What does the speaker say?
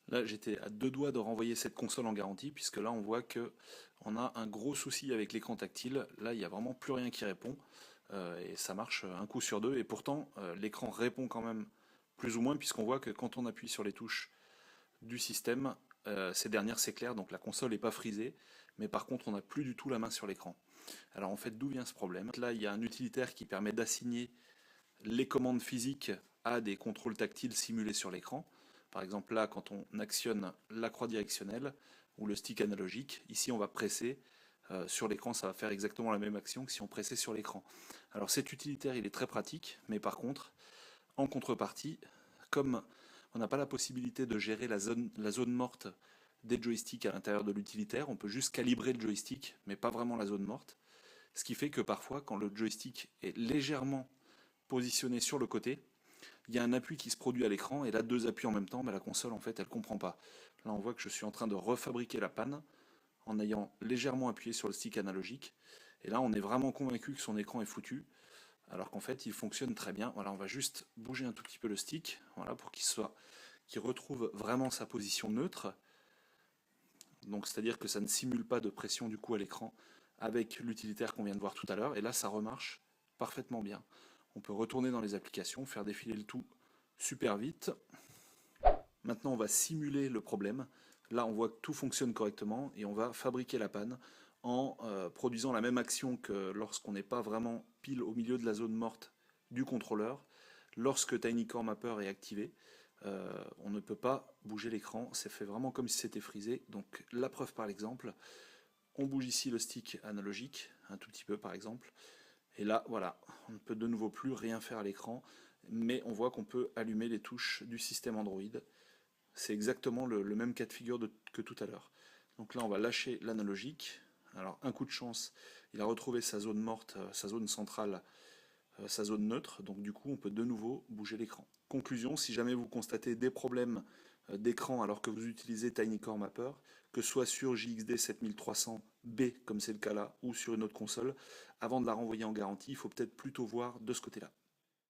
Là, j'étais à deux doigts de renvoyer cette console en garantie, puisque là, on voit que on a un gros souci avec l'écran tactile. Là, il n'y a vraiment plus rien qui répond, et ça marche un coup sur deux. Et pourtant, l'écran répond quand même plus ou moins, puisqu'on voit que quand on appuie sur les touches du système, ces dernières s'éclairent, donc la console n'est pas frisée, mais par contre, on n'a plus du tout la main sur l'écran. Alors en fait, d'où vient ce problème? Là, il y a un utilitaire qui permet d'assigner les commandes physiques à des contrôles tactiles simulés sur l'écran. Par exemple là, quand on actionne la croix directionnelle ou le stick analogique, ici on va presser sur l'écran, ça va faire exactement la même action que si on pressait sur l'écran. Alors cet utilitaire, il est très pratique, mais par contre, en contrepartie, comme on n'a pas la possibilité de gérer la zone morte des joysticks à l'intérieur de l'utilitaire, on peut juste calibrer le joystick, mais pas vraiment la zone morte. Ce qui fait que parfois, quand le joystick est légèrement positionné sur le côté, il y a un appui qui se produit à l'écran, et là, deux appuis en même temps, mais la console, en fait, elle ne comprend pas. Là, on voit que je suis en train de refabriquer la panne en ayant légèrement appuyé sur le stick analogique. Et là, on est vraiment convaincu que son écran est foutu, alors qu'en fait, il fonctionne très bien. Voilà, on va juste bouger un tout petit peu le stick, voilà, pour qu'il retrouve vraiment sa position neutre. Donc, c'est-à-dire que ça ne simule pas de pression du coup à l'écran avec l'utilitaire qu'on vient de voir tout à l'heure. Et là, ça remarche parfaitement bien. On peut retourner dans les applications, faire défiler le tout super vite. Maintenant, on va simuler le problème. Là, on voit que tout fonctionne correctement et on va fabriquer la panne en produisant la même action que lorsqu'on n'est pas vraiment pile au milieu de la zone morte du contrôleur. Lorsque TinyCore Mapper est activé, on ne peut pas bouger l'écran. C'est fait vraiment comme si c'était frisé. Donc, la preuve par l'exemple, on bouge ici le stick analogique, un tout petit peu par exemple. Et là, voilà, on ne peut de nouveau plus rien faire à l'écran, mais on voit qu'on peut allumer les touches du système Android. C'est exactement le même cas de figure que tout à l'heure. Donc là, on va lâcher l'analogique. Alors, un coup de chance, il a retrouvé sa zone morte, sa zone centrale, sa zone neutre. Donc du coup, on peut de nouveau bouger l'écran. Conclusion, si jamais vous constatez des problèmes d'écran alors que vous utilisez TinyCore Mapper, que ce soit sur JXD 7300B, comme c'est le cas là, ou sur une autre console, avant de la renvoyer en garantie, il faut peut-être plutôt voir de ce côté-là.